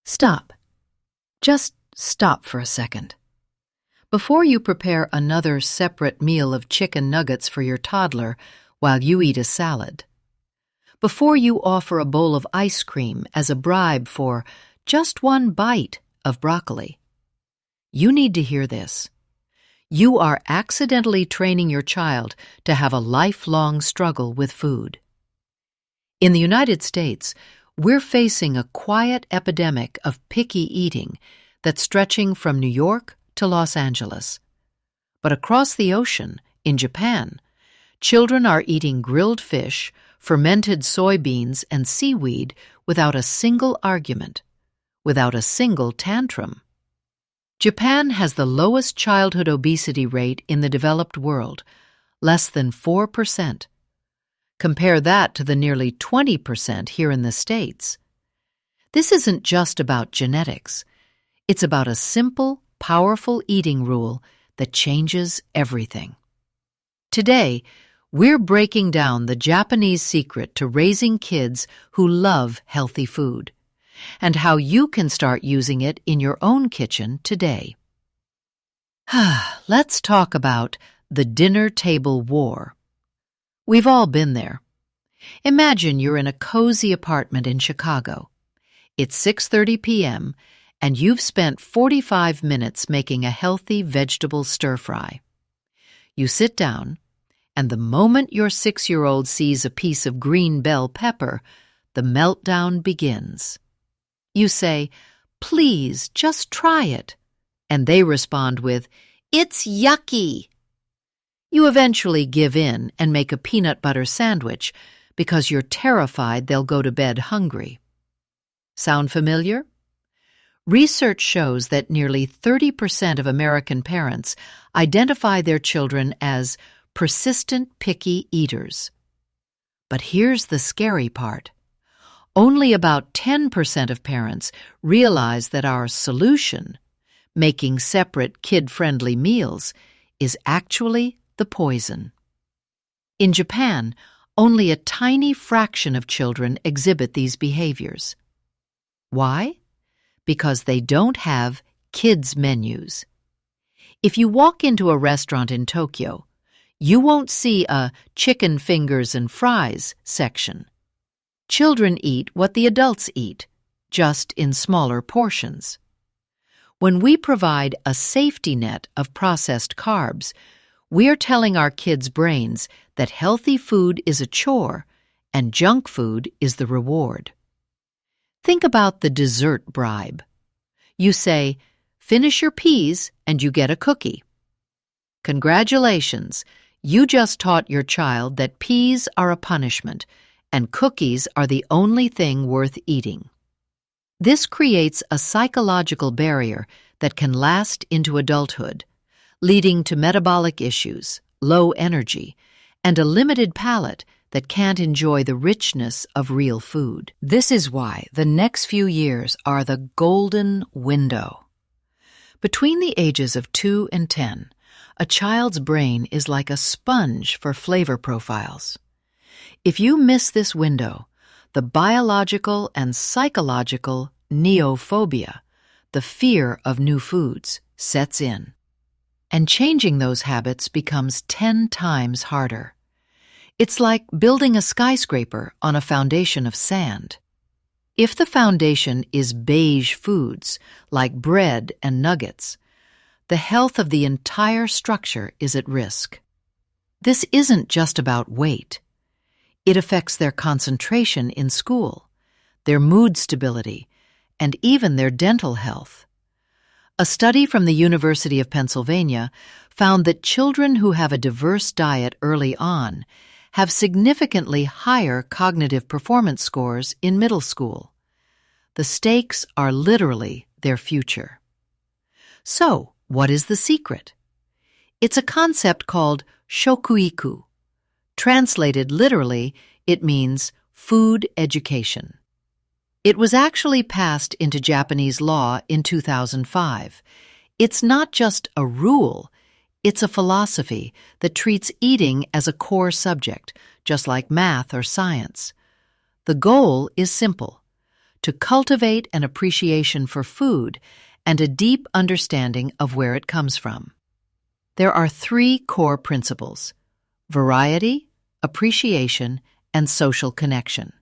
Stop. Just stop for a second. Before you prepare another separate meal of chicken nuggets for your toddler while you eat a salad, before you offer a bowl of ice cream as a bribe for just one bite of broccoli, you need to hear this. You are accidentally training your child to have a lifelong struggle with food. In the United States, we're facing a quiet epidemic of picky eating that's stretching from New York to Los Angeles. But across the ocean, in Japan, children are eating grilled fish, fermented soybeans, and seaweed without a single argument, without a single tantrum. Japan has the lowest childhood obesity rate in the developed world, less than 4%. Compare that to the nearly 20% here in the States. This isn't just about genetics. It's about a simple, powerful eating rule that changes everything. Today, we're breaking down the Japanese secret to raising kids who love healthy food, and how you can start using it in your own kitchen today. Let's talk about the dinner table war. We've all been there. Imagine you're in a cozy apartment in Chicago. It's 6:30 p.m., and you've spent 45 minutes making a healthy vegetable stir-fry. You sit down, and the moment your 6-year-old sees a piece of green bell pepper, the meltdown begins. You say, "Please, just try it." And they respond with, "It's yucky." You eventually give in and make a peanut butter sandwich because you're terrified they'll go to bed hungry. Sound familiar? Research shows that nearly 30% of American parents identify their children as persistent picky eaters. But here's the scary part. Only about 10% of parents realize that our solution, making separate kid-friendly meals, is actually the poison. In Japan, only a tiny fraction of children exhibit these behaviors. Why? Because they don't have kids' menus. If you walk into a restaurant in Tokyo, you won't see a chicken fingers and fries section. Children eat what the adults eat, just in smaller portions. When we provide a safety net of processed carbs, we're telling our kids' brains that healthy food is a chore and junk food is the reward. Think about the dessert bribe. You say, "Finish your peas and you get a cookie." Congratulations, you just taught your child that peas are a punishment and cookies are the only thing worth eating. This creates a psychological barrier that can last into adulthood, leading to metabolic issues, low energy, and a limited palate that can't enjoy the richness of real food. This is why the next few years are the golden window. Between the ages of 2 and 10, a child's brain is like a sponge for flavor profiles. If you miss this window, the biological and psychological neophobia, the fear of new foods, sets in. And changing those habits becomes 10 times harder. It's like building a skyscraper on a foundation of sand. If the foundation is beige foods, like bread and nuggets, the health of the entire structure is at risk. This isn't just about weight. It affects their concentration in school, their mood stability, and even their dental health. A study from the University of Pennsylvania found that children who have a diverse diet early on have significantly higher cognitive performance scores in middle school. The stakes are literally their future. So, what is the secret? It's a concept called Shokuiku. Translated literally, it means food education. It was actually passed into Japanese law in 2005. It's not just a rule, it's a philosophy that treats eating as a core subject, just like math or science. The goal is simple: to cultivate an appreciation for food and a deep understanding of where it comes from. There are 3 core principles: variety, appreciation, and social connection.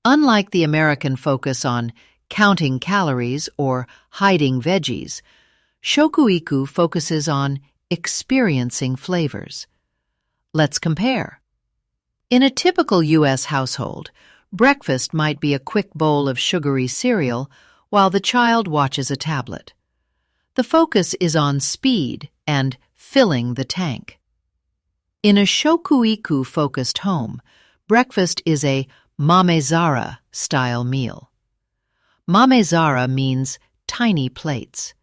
Unlike the American focus on counting calories or hiding veggies, Shokuiku focuses on experiencing flavors. Let's compare. In a typical U.S. household, breakfast might be a quick bowl of sugary cereal while the child watches a tablet. The focus is on speed and filling the tank. In a Shokuiku-focused home, breakfast is a Mamezara-style meal. Mamezara means tiny plates.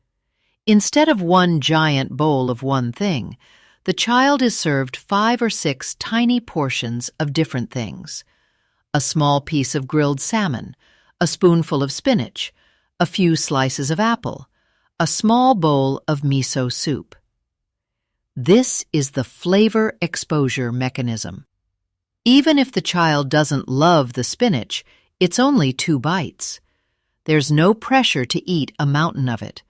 Instead of one giant bowl of one thing, the child is served 5 or 6 tiny portions of different things: a small piece of grilled salmon, a spoonful of spinach, a few slices of apple, a small bowl of miso soup. This is the flavor exposure mechanism. Even if the child doesn't love the spinach, it's only 2 bites. There's no pressure to eat a mountain of it.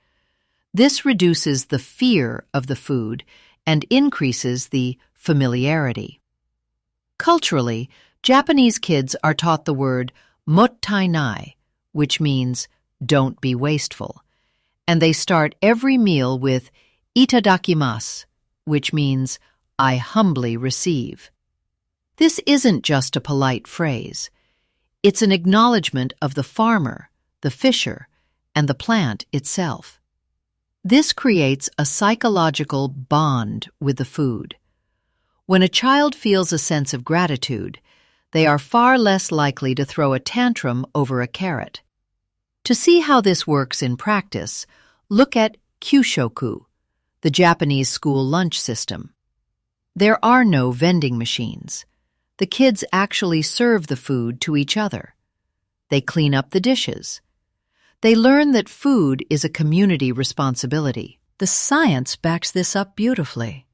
This reduces the fear of the food and increases the familiarity. Culturally, Japanese kids are taught the word Mottainai, which means don't be wasteful, and they start every meal with Itadakimasu, which means I humbly receive. This isn't just a polite phrase. It's an acknowledgement of the farmer, the fisher, and the plant itself. This creates a psychological bond with the food. When a child feels a sense of gratitude, they are far less likely to throw a tantrum over a carrot. To see how this works in practice, look at Kyushoku, the Japanese school lunch system. There are no vending machines. The kids actually serve the food to each other. They clean up the dishes. They learn that food is a community responsibility. The science backs this up beautifully.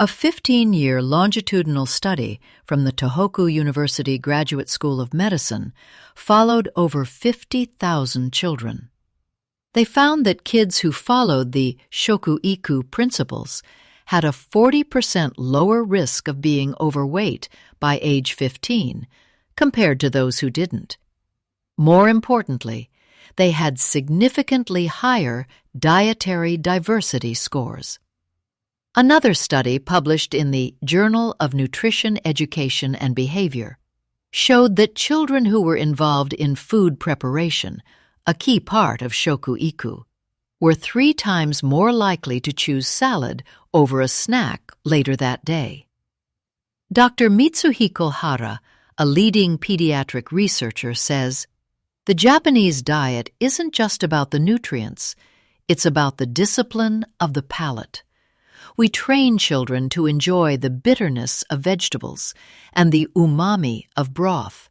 A 15-year longitudinal study from the Tohoku University Graduate School of Medicine followed over 50,000 children. They found that kids who followed the Shokuiku principles had a 40% lower risk of being overweight by age 15 compared to those who didn't. More importantly, they had significantly higher dietary diversity scores. Another study published in the Journal of Nutrition, Education, and Behavior showed that children who were involved in food preparation, a key part of Shokuiku, were 3 times more likely to choose salad over a snack later that day. Dr. Mitsuhiko Hara, a leading pediatric researcher, says, "The Japanese diet isn't just about the nutrients, it's about the discipline of the palate. We train children to enjoy the bitterness of vegetables and the umami of broth,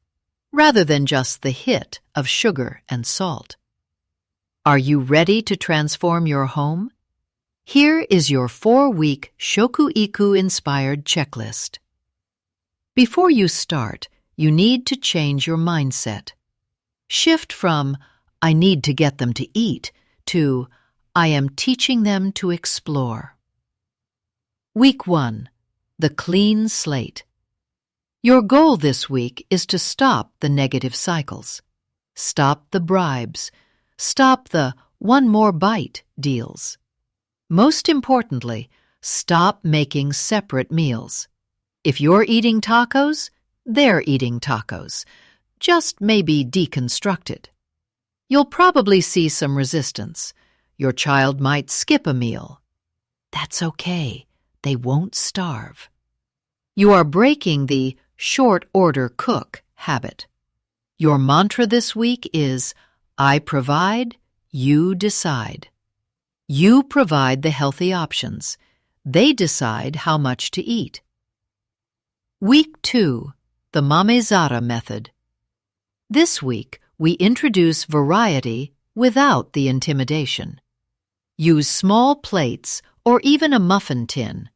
rather than just the hit of sugar and salt." Are you ready to transform your home? Here is your 4-week Shokuiku-inspired checklist. Before you start, you need to change your mindset. Shift from, I need to get them to eat, to, I am teaching them to explore. Week 1. The Clean Slate. Your goal this week is to stop the negative cycles. Stop the bribes. Stop the one more bite deals. Most importantly, stop making separate meals. If you're eating tacos, they're eating tacos, just maybe deconstructed. You'll probably see some resistance. Your child might skip a meal. That's okay. They won't starve. You are breaking the short order cook habit. Your mantra this week is, I provide, you decide. You provide the healthy options. They decide how much to eat. Week 2. The Mamezara Method. This week, we introduce variety without the intimidation. Use small plates or even a muffin tin.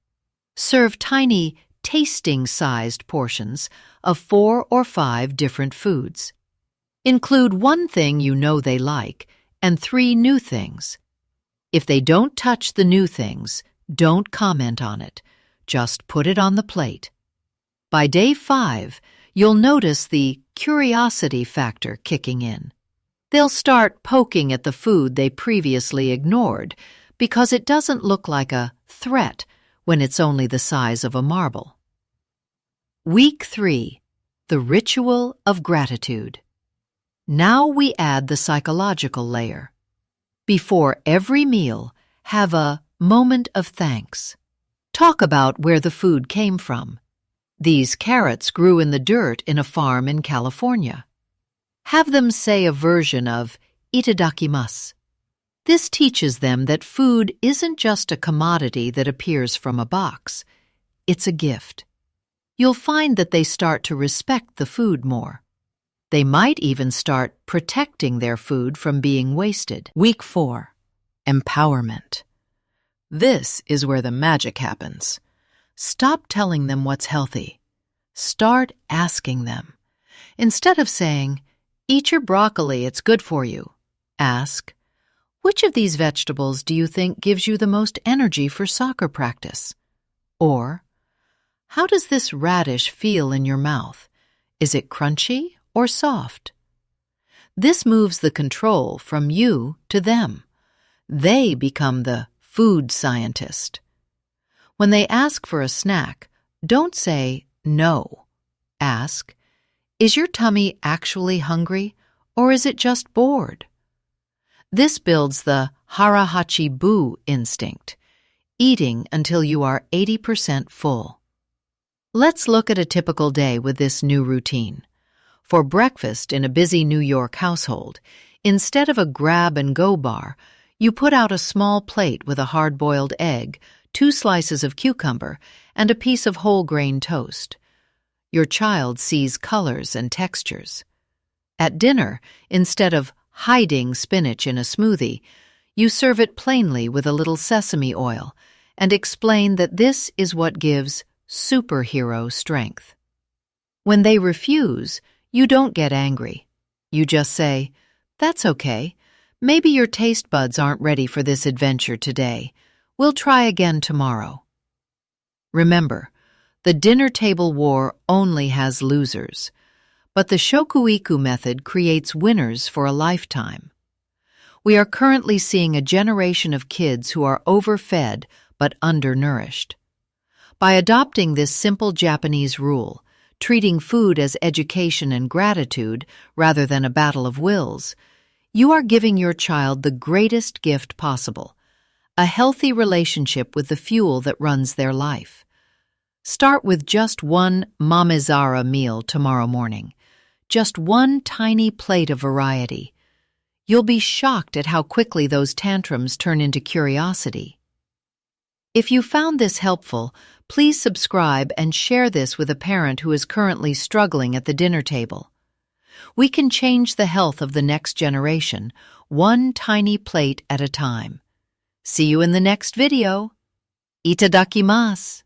Serve tiny, tasting-sized portions of 4 or 5 different foods. Include one thing you know they like and 3 new things. If they don't touch the new things, don't comment on it. Just put it on the plate. By day 5, you'll notice the curiosity factor kicking in. They'll start poking at the food they previously ignored because it doesn't look like a threat when it's only the size of a marble. Week 3. The Ritual of Gratitude. Now we add the psychological layer. Before every meal, have a moment of thanks. Talk about where the food came from. These carrots grew in the dirt in a farm in California. Have them say a version of Itadakimasu. This teaches them that food isn't just a commodity that appears from a box. It's a gift. You'll find that they start to respect the food more. They might even start protecting their food from being wasted. Week 4. Empowerment. This is where the magic happens. Stop telling them what's healthy. Start asking them. Instead of saying, "Eat your broccoli, it's good for you," ask, "Which of these vegetables do you think gives you the most energy for soccer practice?" Or, "How does this radish feel in your mouth? Is it crunchy or soft?" This moves the control from you to them. They become the food scientist. When they ask for a snack, don't say no. Ask, "Is your tummy actually hungry, or is it just bored?" This builds the Hara Hachi boo instinct, eating until you are 80% full. Let's look at a typical day with this new routine. For breakfast in a busy New York household, instead of a grab-and-go bar, you put out a small plate with a hard-boiled egg, 2 slices of cucumber, and a piece of whole-grain toast. Your child sees colors and textures. At dinner, instead of hiding spinach in a smoothie, you serve it plainly with a little sesame oil and explain that this is what gives superhero strength. When they refuse, you don't get angry. You just say, "That's okay. Maybe your taste buds aren't ready for this adventure today. We'll try again tomorrow." Remember, the dinner table war only has losers, but the Shokuiku method creates winners for a lifetime. We are currently seeing a generation of kids who are overfed but undernourished. By adopting this simple Japanese rule, treating food as education and gratitude rather than a battle of wills, you are giving your child the greatest gift possible, a healthy relationship with the fuel that runs their life. Start with just one Mamezara meal tomorrow morning, just one tiny plate of variety. You'll be shocked at how quickly those tantrums turn into curiosity. If you found this helpful, please subscribe and share this with a parent who is currently struggling at the dinner table. We can change the health of the next generation, one tiny plate at a time. See you in the next video. Itadakimasu.